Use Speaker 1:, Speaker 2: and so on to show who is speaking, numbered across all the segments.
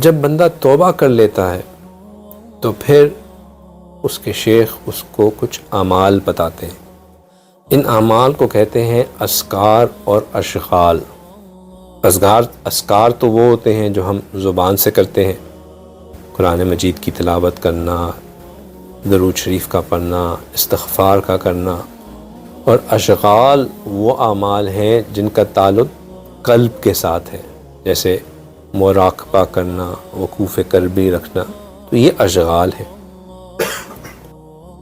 Speaker 1: جب بندہ توبہ کر لیتا ہے تو پھر اس کے شیخ اس کو کچھ اعمال بتاتے ہیں. ان اعمال کو کہتے ہیں اذکار اور اشغال. اذکار تو وہ ہوتے ہیں جو ہم زبان سے کرتے ہیں، قرآن مجید کی تلاوت کرنا، درود شریف کا پڑھنا، استغفار کا کرنا. اور اشغال وہ اعمال ہیں جن کا تعلق قلب کے ساتھ ہے، جیسے مراقبہ کرنا، وقوف قلبی رکھنا. تو یہ اشغال ہیں.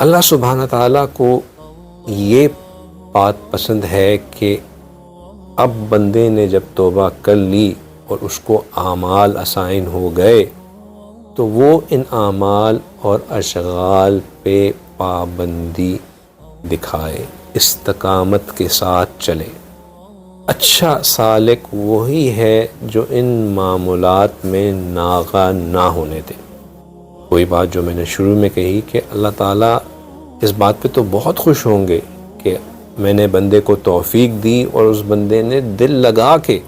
Speaker 1: اللہ سبحانہ تعالیٰ کو یہ بات پسند ہے کہ اب بندے نے جب توبہ کر لی اور اس کو اعمال اسائن ہو گئے تو وہ ان اعمال اور اشغال پہ پابندی دکھائے، استقامت کے ساتھ چلے. اچھا سالک وہی ہے جو ان معمولات میں ناغہ نہ ہونے دے. کوئی بات جو میں نے شروع میں کہی کہ اللہ تعالیٰ اس بات پہ تو بہت خوش ہوں گے کہ میں نے بندے کو توفیق دی اور اس بندے نے دل لگا کے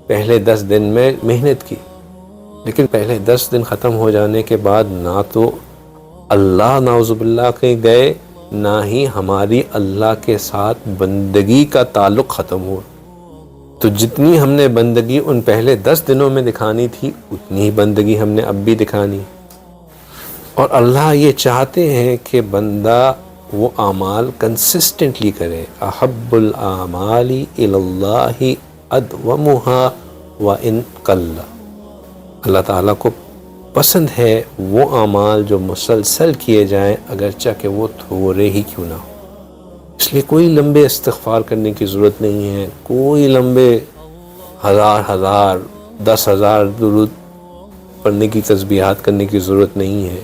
Speaker 1: پہلے 10 دن میں محنت کی، لیکن پہلے 10 دن ختم ہو جانے کے بعد نہ تو اللہ نعوذ باللہ کے گئے، نہ ہی ہماری اللہ کے ساتھ بندگی کا تعلق ختم ہوا. تو جتنی ہم نے بندگی ان پہلے 10 دنوں میں دکھانی تھی اتنی ہی بندگی ہم نے اب بھی دکھانی. اور اللہ یہ چاہتے ہیں کہ بندہ وہ اعمال کنسسٹنٹلی کرے. احب الاعمال الی اللہ ادومها وان قل. اللہ تعالیٰ کو پسند ہے وہ اعمال جو مسلسل کیے جائیں اگرچہ کہ وہ تھوڑے ہی کیوں نہ ہو. اس لیے کوئی لمبے استغفار کرنے کی ضرورت نہیں ہے، کوئی لمبے 1000 10,000 درود پڑھنے کی تسبیحات کرنے کی ضرورت نہیں ہے.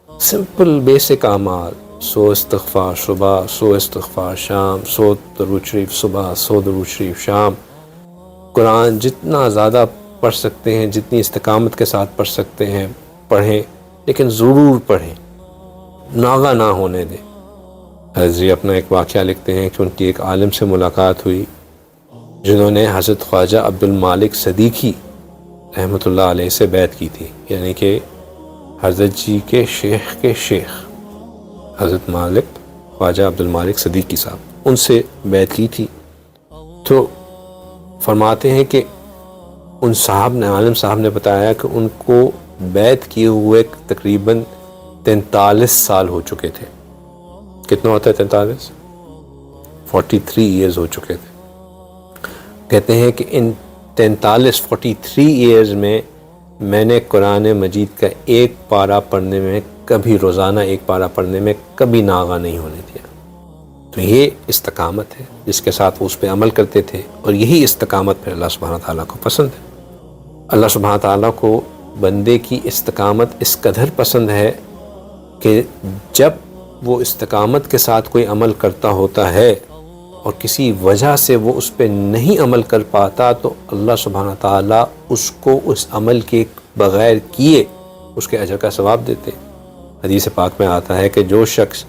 Speaker 1: سمپل بیسک اعمال، 100 استغفار صبح، 100 استغفار شام، 100 درود شریف صبح، 100 درود شریف شام. قرآن جتنا زیادہ پڑھ سکتے ہیں، جتنی استقامت کے ساتھ پڑھ سکتے ہیں پڑھیں، لیکن ضرور پڑھیں، ناغہ نہ ہونے دیں. حضرت اپنا ایک واقعہ لکھتے ہیں کہ ان کی ایک عالم سے ملاقات ہوئی جنہوں نے حضرت خواجہ عبد المالک صدیقی رحمۃ اللہ علیہ سے بیعت کی تھی، یعنی کہ حضرت جی کے شیخ حضرت مالک خواجہ عبد المالک صدیقی صاحب، ان سے بیعت کی تھی. تو فرماتے ہیں کہ ان عالم صاحب نے بتایا کہ ان کو بیعت کیے ہوئے تقریباً 43 سال ہو چکے تھے. کتنا ہوتا ہے 43؟ 43 ایئرز ہو چکے تھے. کہتے ہیں کہ ان 43 ایئرز میں میں نے قرآن مجید کا ایک پارہ پڑھنے میں کبھی، روزانہ ایک پارہ پڑھنے میں کبھی ناغہ نہیں ہونے دیا. تو یہ استقامت ہے جس کے ساتھ وہ اس پہ عمل کرتے تھے، اور یہی استقامت پھر اللہ سبحانہ تعالیٰ کو پسند ہے. اللہ سبحانہ تعالیٰ کو بندے کی استقامت اس قدر پسند ہے کہ جب وہ استقامت کے ساتھ کوئی عمل کرتا ہوتا ہے اور کسی وجہ سے وہ اس پہ نہیں عمل کر پاتا تو اللہ سبحانہ تعالیٰ اس کو اس عمل کے بغیر کیے اس کے اجر کا ثواب دیتے. حدیث پاک میں آتا ہے کہ جو شخص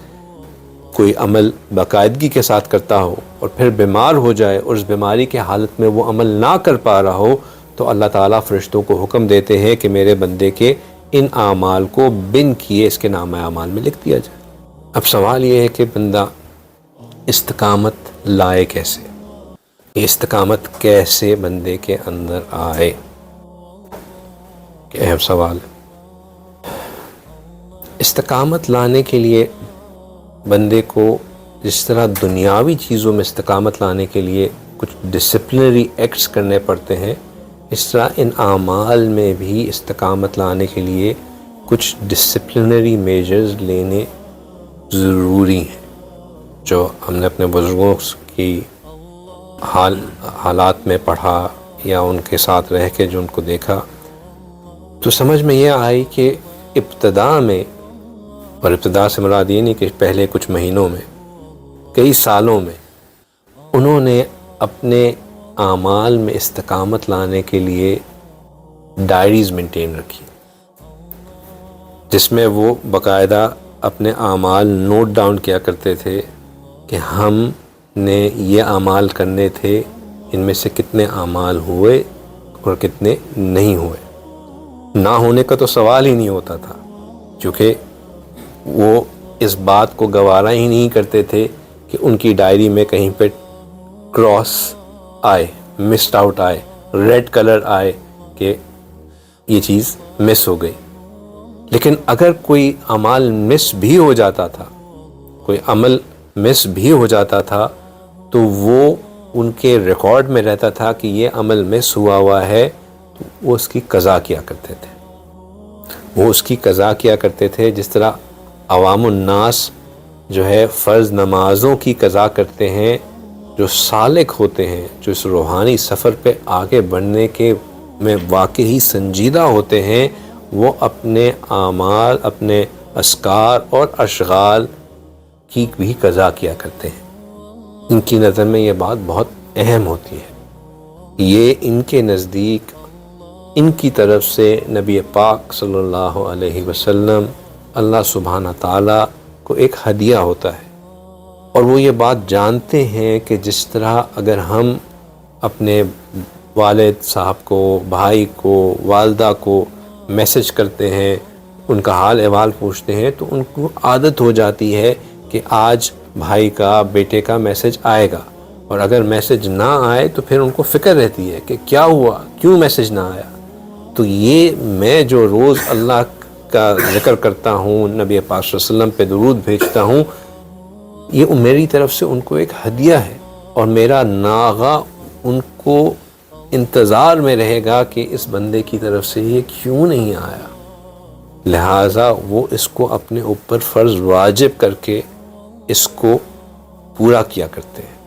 Speaker 1: کوئی عمل باقاعدگی کے ساتھ کرتا ہو اور پھر بیمار ہو جائے اور اس بیماری کے حالت میں وہ عمل نہ کر پا رہا ہو تو اللہ تعالیٰ فرشتوں کو حکم دیتے ہیں کہ میرے بندے کے ان اعمال کو بن کیے اس کے نام اعمال میں لکھ دیا جائے. اب سوال یہ ہے کہ بندہ استقامت لائے کیسے؟ یہ استقامت کیسے بندے کے اندر آئے؟ کہ اہم سوال ہے. استقامت لانے کے لیے بندے کو جس طرح دنیاوی چیزوں میں استقامت لانے کے لیے کچھ ڈسپلنری ایکٹس کرنے پڑتے ہیں، اس طرح ان اعمال میں بھی استقامت لانے کے لیے کچھ ڈسپلنری میجرز لینے ضروری ہیں، جو ہم نے اپنے بزرگوں کی حالات میں پڑھا یا ان کے ساتھ رہ کے جو ان کو دیکھا تو سمجھ میں یہ آئی کہ ابتدا میں، اور ابتدا سے مراد یہ نہیں کہ پہلے کچھ مہینوں میں، کئی سالوں میں انہوں نے اپنے اعمال میں استقامت لانے کے لیے ڈائریز مینٹین رکھی جس میں وہ باقاعدہ اپنے اعمال نوٹ ڈاؤن کیا کرتے تھے کہ ہم نے یہ اعمال کرنے تھے، ان میں سے کتنے اعمال ہوئے اور کتنے نہیں ہوئے. نہ ہونے کا تو سوال ہی نہیں ہوتا تھا، کیونکہ وہ اس بات کو گوارا ہی نہیں کرتے تھے کہ ان کی ڈائری میں کہیں پہ کراس آئے، مسڈ آؤٹ آئے، ریڈ کلر آئے کہ یہ چیز مس ہو گئی۔ لیکن اگر کوئی اعمال مس بھی ہو جاتا تھا، کوئی عمل مس بھی ہو جاتا تھا، تو وہ ان کے ریکارڈ میں رہتا تھا کہ یہ عمل مس ہوا ہے، تو وہ اس کی قضا کیا کرتے تھے۔ وہ اس کی قضا کیا کرتے تھے جس طرح عوام الناس جو ہے فرض نمازوں کی قضا کرتے ہیں۔ جو سالک ہوتے ہیں، جو اس روحانی سفر پہ آگے بڑھنے کے میں واقعی سنجیدہ ہوتے ہیں، وہ اپنے اعمال، اپنے اذکار اور اشغال کی بھی قضا کیا کرتے ہیں۔ ان کی نظر میں یہ بات بہت اہم ہوتی ہے۔ یہ ان کے نزدیک ان کی طرف سے نبی پاک صلی اللہ علیہ وسلم، اللہ سبحانہ تعالیٰ کو ایک ہدیہ ہوتا ہے، اور وہ یہ بات جانتے ہیں کہ جس طرح اگر ہم اپنے والد صاحب کو، بھائی کو، والدہ کو میسج کرتے ہیں، ان کا حال احوال پوچھتے ہیں، تو ان کو عادت ہو جاتی ہے کہ آج بھائی کا، بیٹے کا میسج آئے گا، اور اگر میسج نہ آئے تو پھر ان کو فکر رہتی ہے کہ کیا ہوا، کیوں میسج نہ آیا۔ تو یہ میں جو روز اللہ کا ذکر کرتا ہوں، نبی پاک صلی اللہ علیہ وسلم پہ درود بھیجتا ہوں، یہ میری طرف سے ان کو ایک ہدیہ ہے، اور میرا ناغہ ان کو انتظار میں رہے گا کہ اس بندے کی طرف سے یہ کیوں نہیں آیا، لہٰذا وہ اس کو اپنے اوپر فرض واجب کر کے اس کو پورا کیا کرتے ہیں۔